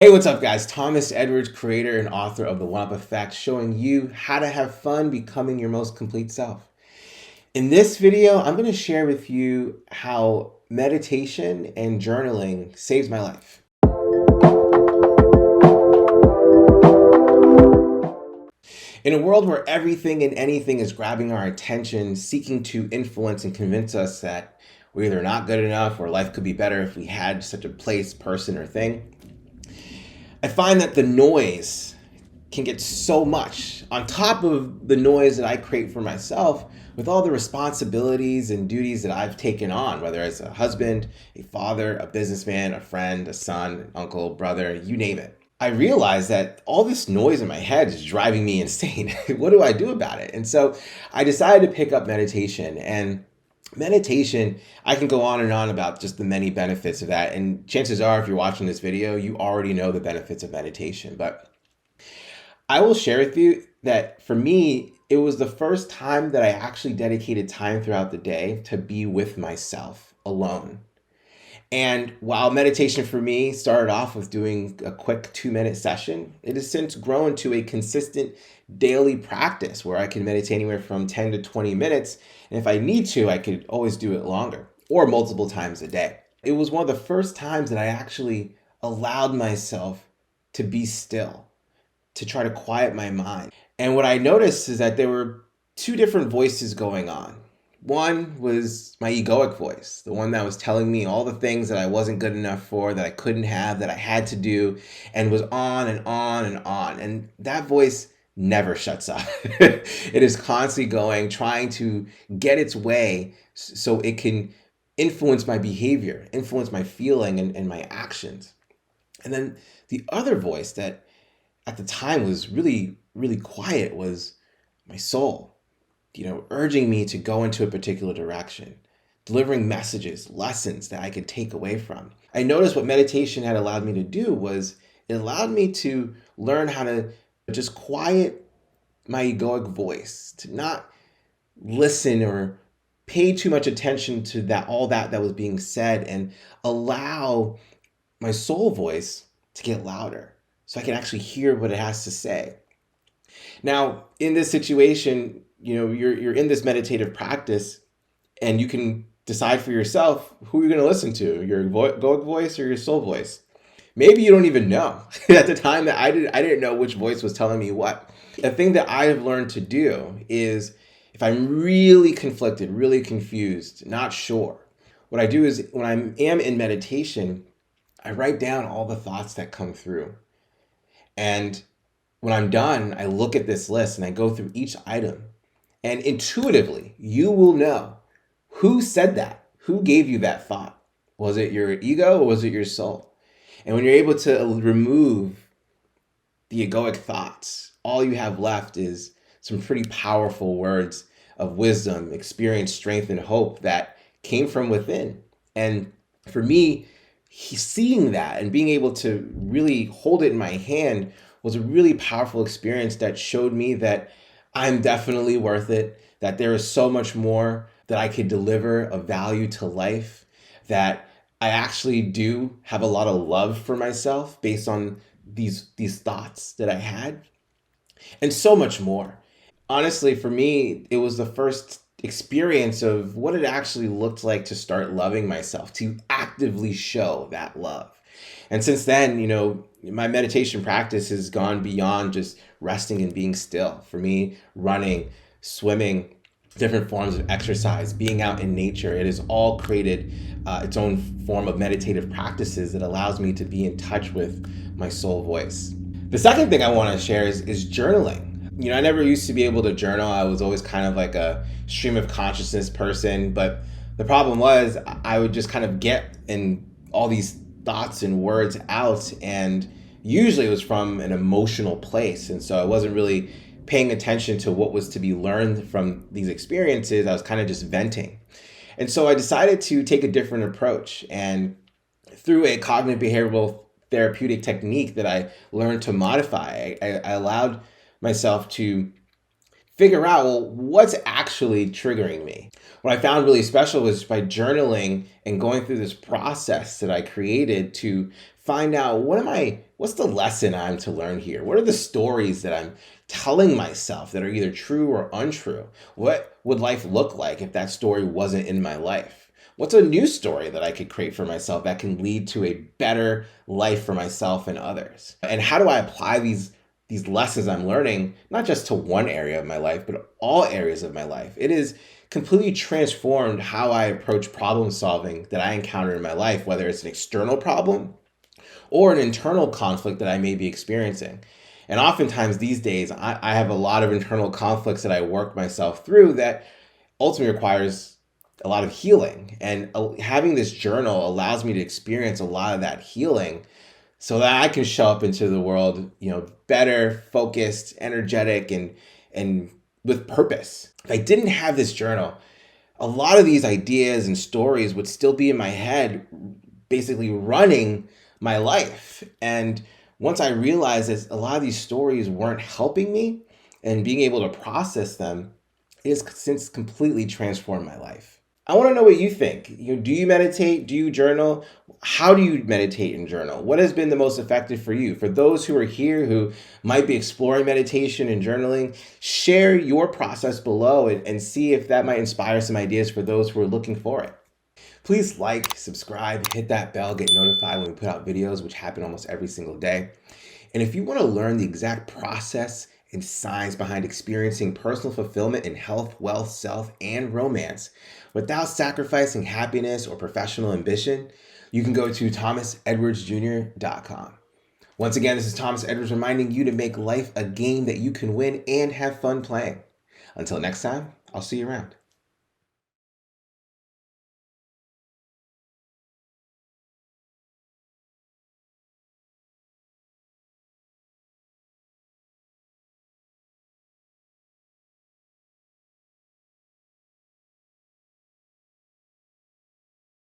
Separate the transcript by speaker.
Speaker 1: Hey, what's up, guys? Thomas Edwards, creator and author of The One Up Effect, showing you how to have fun becoming your most complete self. In this video, I'm going to share with you how meditation and journaling saves my life. In a world where everything and anything is grabbing our attention, seeking to influence and convince us that we're either not good enough or life could be better if we had such a place, person, or thing, I find that the noise can get so much on top of the noise that I create for myself with all the responsibilities and duties that I've taken on, whether as a husband, a father, a businessman, a friend, a son, an uncle, brother, you name it. I realized that all this noise in my head is driving me insane. What do I do about it? And so I decided to pick up meditation. And meditation, I can go on and on about just the many benefits of that. And chances are, if you're watching this video, you already know the benefits of meditation. But I will share with you that for me, it was the first time that I actually dedicated time throughout the day to be with myself alone. And while meditation for me started off with doing a quick 2-minute session, it has since grown to a consistent daily practice where I can meditate anywhere from 10 to 20 minutes. And if I need to, I could always do it longer or multiple times a day. It was one of the first times that I actually allowed myself to be still, to try to quiet my mind. And what I noticed is that there were two different voices going on. One was my egoic voice, the one that was telling me all the things that I wasn't good enough for, that I couldn't have, that I had to do, and was on and on and on. And that voice never shuts up. It is constantly going, trying to get its way so it can influence my behavior, influence my feeling and my actions. And then the other voice that at the time was really, really quiet was my soul, urging me to go into a particular direction, delivering messages, lessons that I could take away from. I noticed what meditation had allowed me to do was it allowed me to learn how to just quiet my egoic voice, to not listen or pay too much attention to all that was being said, and allow my soul voice to get louder so I can actually hear what it has to say. Now, in this situation, you're in this meditative practice, and you can decide for yourself who you're going to listen to, your egoic voice or your soul voice. Maybe you don't even know. At the time that I didn't know which voice was telling me what. The thing that I have learned to do is, if I'm really conflicted, really confused, not sure, what I do is when I am in meditation, I write down all the thoughts that come through. And when I'm done, I look at this list and I go through each item. And intuitively, you will know who said that, who gave you that thought. Was it your ego or was it your soul? And when you're able to remove the egoic thoughts, all you have left is some pretty powerful words of wisdom, experience, strength, and hope that came from within. And for me, seeing that and being able to really hold it in my hand was a really powerful experience that showed me that I'm definitely worth it, that there is so much more that I could deliver of value to life, that I actually do have a lot of love for myself based on these thoughts that I had, and so much more. Honestly, for me, it was the first experience of what it actually looked like to start loving myself, to actively show that love. And since then, my meditation practice has gone beyond just resting and being still. For me, running, swimming, different forms of exercise, being out in nature, it has all created its own form of meditative practices that allows me to be in touch with my soul voice. The second thing I want to share is journaling. I never used to be able to journal. I was always kind of like a stream of consciousness person, but the problem was I would just kind of get in all these thoughts and words out, and usually it was from an emotional place, and so I wasn't really paying attention to what was to be learned from these experiences. I was kind of just venting. And so I decided to take a different approach, and through a cognitive behavioral therapeutic technique that I learned to modify, I allowed myself to figure out, well, what's actually triggering me. What I found really special was by journaling and going through this process that I created to find out what's the lesson I'm to learn here? What are the stories that I'm telling myself that are either true or untrue? What would life look like if that story wasn't in my life? What's a new story that I could create for myself that can lead to a better life for myself and others? And how do I apply these lessons I'm learning, not just to one area of my life, but all areas of my life? It has completely transformed how I approach problem solving that I encounter in my life, whether it's an external problem or an internal conflict that I may be experiencing. And oftentimes these days, I have a lot of internal conflicts that I work myself through that ultimately requires a lot of healing. And having this journal allows me to experience a lot of that healing so that I can show up into the world, better, focused, energetic, and with purpose. If I didn't have this journal, a lot of these ideas and stories would still be in my head, basically running my life. And once I realized that a lot of these stories weren't helping me and being able to process them, it has since completely transformed my life. I want to know what you think. Do you meditate? Do you journal? How do you meditate and journal? What has been the most effective for you? For those who are here who might be exploring meditation and journaling, share your process below and see if that might inspire some ideas for those who are looking for it. Please like, subscribe, hit that bell, get notified when we put out videos, which happen almost every single day. And if you want to learn the exact process and science behind experiencing personal fulfillment in health, wealth, self, and romance without sacrificing happiness or professional ambition, you can go to thomasedwardsjr.com. Once again, this is Thomas Edwards reminding you to make life a game that you can win and have fun playing. Until next time, I'll see you around.